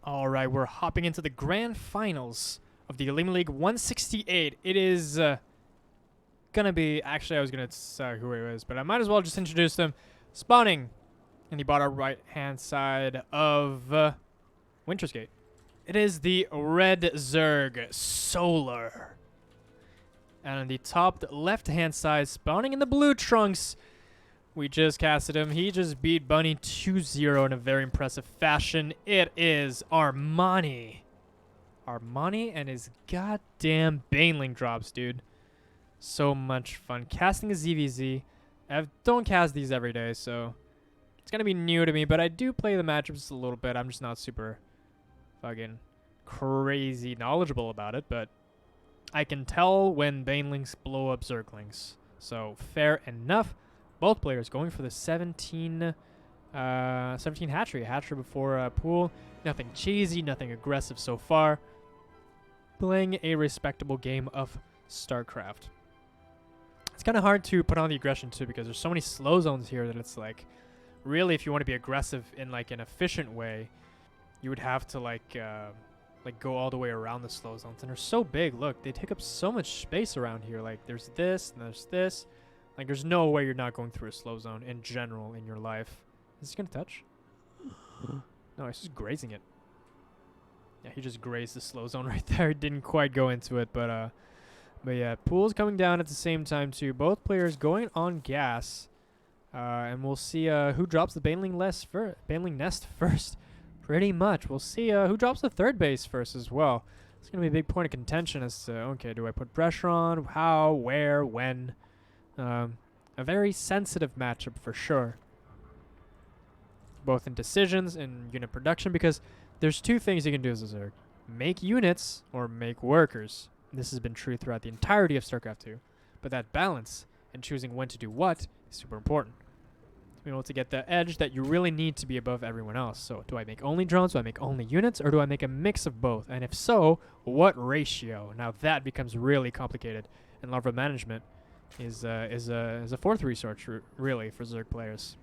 All right, we're hopping into the grand finals of the Olimoleague 168. It is gonna be. Actually, I was gonna say who it was, but I might as well just introduce them. Spawning in the bottom right-hand side of Winter's Gate. It is the red Zerg Solar. And on the top left-hand side, spawning in the blue trunks. We just casted him. He just beat Bunny 2-0 in a very impressive fashion. It is Armani. Armani and his goddamn Baneling drops, dude. So much fun. Casting a ZVZ. I don't cast these every day, so it's going to be new to me, but I do play the matchups a little bit. I'm just not super fucking crazy knowledgeable about it, but I can tell when Banelings blow up Zerglings. So fair enough. Both players going for the 17 hatchery. Hatchery before pool. Nothing cheesy, nothing aggressive so far. Playing a respectable game of StarCraft. It's kind of hard to put on the aggression too because there's so many slow zones here that it's like, really, if you want to be aggressive in like an efficient way, you would have to like go all the way around the slow zones. And they're so big. Look, they take up so much space around here. Like there's this and there's this. Like, there's no way you're not going through a slow zone in general in your life. Is this going to touch? No, he's just grazing it. Yeah, he just grazed the slow zone right there. He didn't quite go into it, but yeah, pool's coming down at the same time, too. Both players going on gas. And we'll see who drops the Baneling nest first. Pretty much. We'll see who drops the third base first as well. It's going to be a big point of contention as to, okay, do I put pressure on? How? Where? When? A very sensitive matchup for sure, both in decisions and unit production, because there's two things you can do as a Zerg: make units or make workers. This has been true throughout the entirety of StarCraft 2, but that balance and choosing when to do what is super important to be able to get the edge that you really need to be above everyone else. So do I make only drones, do I make only units, or do I make a mix of both? And if so, what ratio? Now that becomes really complicated, and larva management is a fourth resource really for Zerg players.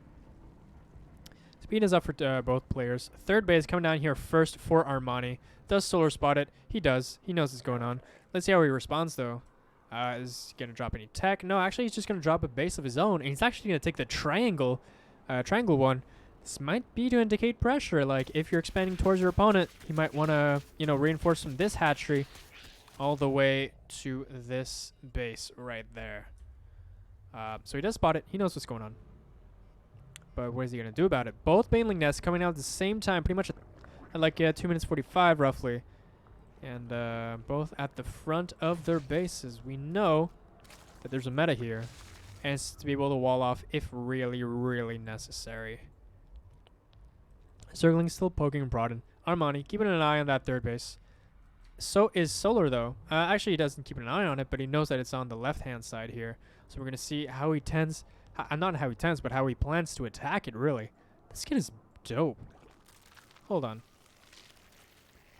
Speed is up for both players. Third base coming down here first for Armani. Does Solar spot it? He does. He knows what's going on. Let's see how he responds though. Is he gonna drop any tech? No, actually he's just gonna drop a base of his own, and he's actually gonna take the triangle one. This might be to indicate pressure. Like if you're expanding towards your opponent, he might wanna reinforce from this hatchery all the way to this base right there. So he does spot it. He knows what's going on. But what is he going to do about it? Both Baneling nests coming out at the same time, pretty much at like 2 minutes 45 roughly. And both at the front of their bases. We know that there's a meta here. And it's to be able to wall off if really, really necessary. Zergling's still poking and prodding. Armani keeping an eye on that third base. So is Solar though. Actually, he doesn't keep an eye on it, but he knows that it's on the left-hand side here. So we're going to see how he tends, not how he tends, but how he plans to attack it, really. This kid is dope. Hold on.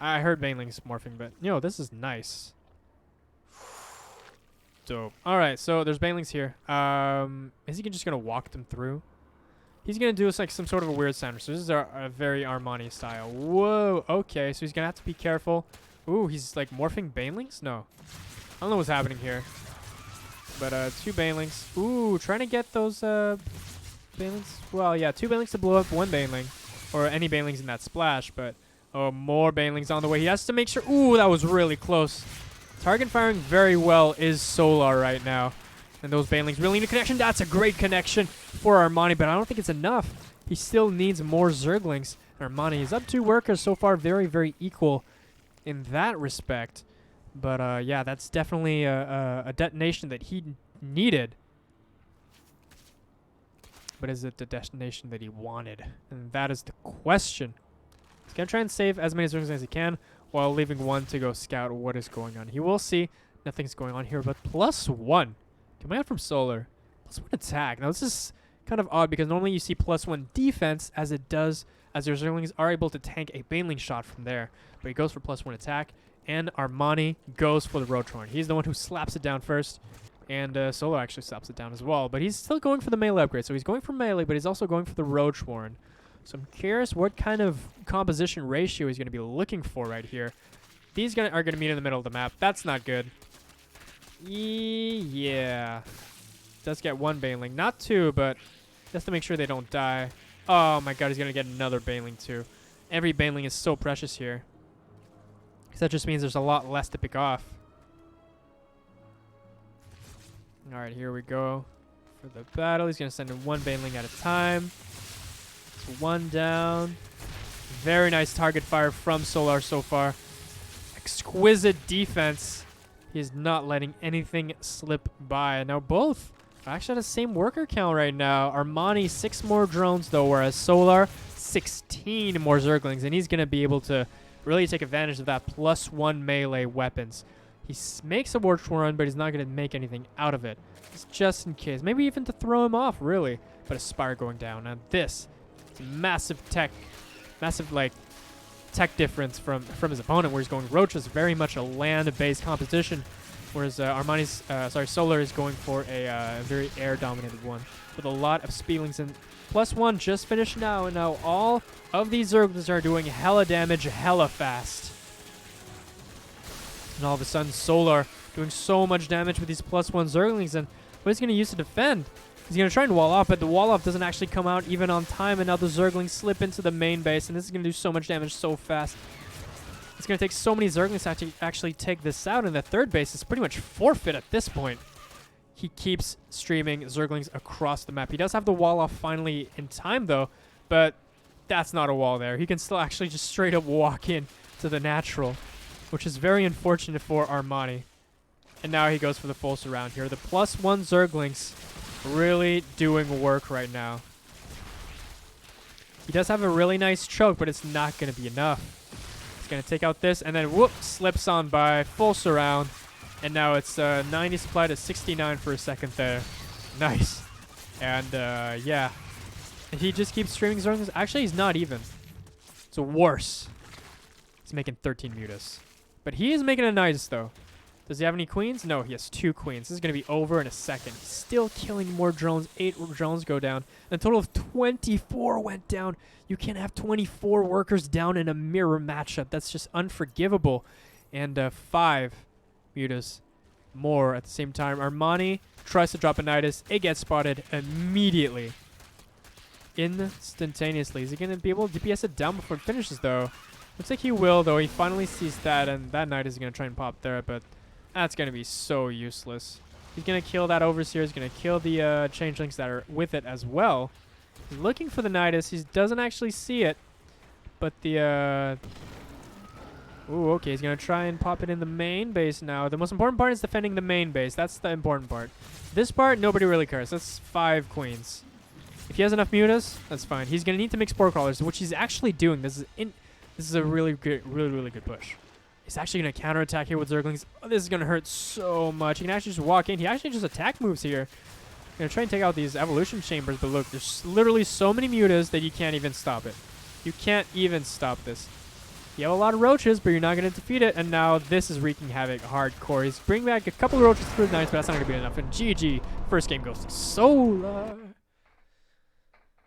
I heard Baneling's morphing, but, this is nice. Dope. Alright, so there's Banelings here. Is he just going to walk them through? He's going to do like some sort of a weird sound. So this is a very Armani style. Whoa, okay, so he's going to have to be careful. Ooh, he's like morphing Banelings? No. I don't know what's happening here. But two Banelings. Ooh, trying to get those Banelings. Well, yeah, two Banelings to blow up one Baneling. Or any Banelings in that splash, but more Banelings on the way. He has to make sure. Ooh, that was really close. Target firing very well is Solar right now. And those Banelings really need a connection. That's a great connection for Armani, but I don't think it's enough. He still needs more Zerglings. Armani is up 2 workers so far, very, very equal in that respect. But yeah, that's definitely a detonation that he needed. But is it the detonation that he wanted? And that is the question. He's going to try and save as many Zerglings as he can while leaving one to go scout what is going on. He will see nothing's going on here, but +1 coming out from Solar. +1 attack. Now this is kind of odd because normally you see +1 defense as your Zerglings are able to tank a Baneling shot from there. But he goes for +1 attack. And Armani goes for the Ro4. He's the one who slaps it down first. And Solar actually slaps it down as well. But he's still going for the melee upgrade. So he's going for melee, but he's also going for the Ro4. So I'm curious what kind of composition ratio he's going to be looking for right here. These are going to meet in the middle of the map. That's not good. Yeah. Does get one Baneling. Not two, but just to make sure they don't die. Oh my god, he's going to get another Baneling too. Every Baneling is so precious here. So that just means there's a lot less to pick off. Alright, here we go. For the battle, he's going to send in one Baneling at a time. So one down. Very nice target fire from Solar so far. Exquisite defense. He is not letting anything slip by. Now both are actually at the same worker count right now. Armani 6 more drones though, whereas Solar 16 more Zerglings, and he's going to be able to really take advantage of that +1 melee weapons. He makes a Warch run, but he's not going to make anything out of it. It's just in case. Maybe even to throw him off, really. But a Spire going down. Now this is massive tech difference from his opponent, where he's going Roach is very much a land-based composition, whereas Solar is going for a very air-dominated one with a lot of Speedlings. And +1 just finished now, and now all of these Zerglings are doing hella damage hella fast. And all of a sudden, Solar doing so much damage with these +1 Zerglings, and what he's going to use to defend, he's going to try and wall off, but the wall off doesn't actually come out even on time, and now the Zerglings slip into the main base, and this is going to do so much damage so fast. It's going to take so many Zerglings to actually take this out, and the third base is pretty much forfeit at this point. He keeps streaming Zerglings across the map. He does have the wall off finally in time, though, but that's not a wall there. He can still actually just straight up walk in to the natural, which is very unfortunate for Armani. And now he goes for the full surround here. The +1 Zerglings really doing work right now. He does have a really nice choke, but it's not going to be enough. He's going to take out this, and then whoop, slips on by, full surround. And now it's 90 supply to 69 for a second there. Nice. And yeah. He just keeps streaming Zerglings. Actually, he's not even. It's worse. He's making 13 mutas. But he is making a Nidus, though. Does he have any queens? No, he has 2 queens. This is going to be over in a second. Still killing more drones. 8 drones go down. A total of 24 went down. You can't have 24 workers down in a mirror matchup. That's just unforgivable. And 5 mutas more at the same time. Armani tries to drop a Nidus. It gets spotted immediately. Instantaneously. Is he going to be able to DPS it down before it finishes, though? Looks like he will, though. He finally sees that, and that Nidus is going to try and pop there, but that's going to be so useless. He's going to kill that Overseer. He's going to kill the Changelings that are with it as well. He's looking for the Nidus. He doesn't actually see it, but the... Ooh, okay. He's going to try and pop it in the main base now. The most important part is defending the main base. That's the important part. This part, nobody really cares. That's 5 queens. If he has enough mutas, that's fine. He's going to need to make Spore Crawlers, which he's actually doing. This is a really good push. He's actually going to counterattack here with Zerglings. Oh, this is going to hurt so much. He can actually just walk in. He actually just attack moves here. Going to try and take out these evolution chambers, but look, there's literally so many mutas that you can't even stop it. You can't even stop this. You have a lot of roaches, but you're not going to defeat it, and now this is wreaking havoc hardcore. He's bringing back a couple of roaches through the nights, but that's not going to be enough. And GG, first game goes to Solar.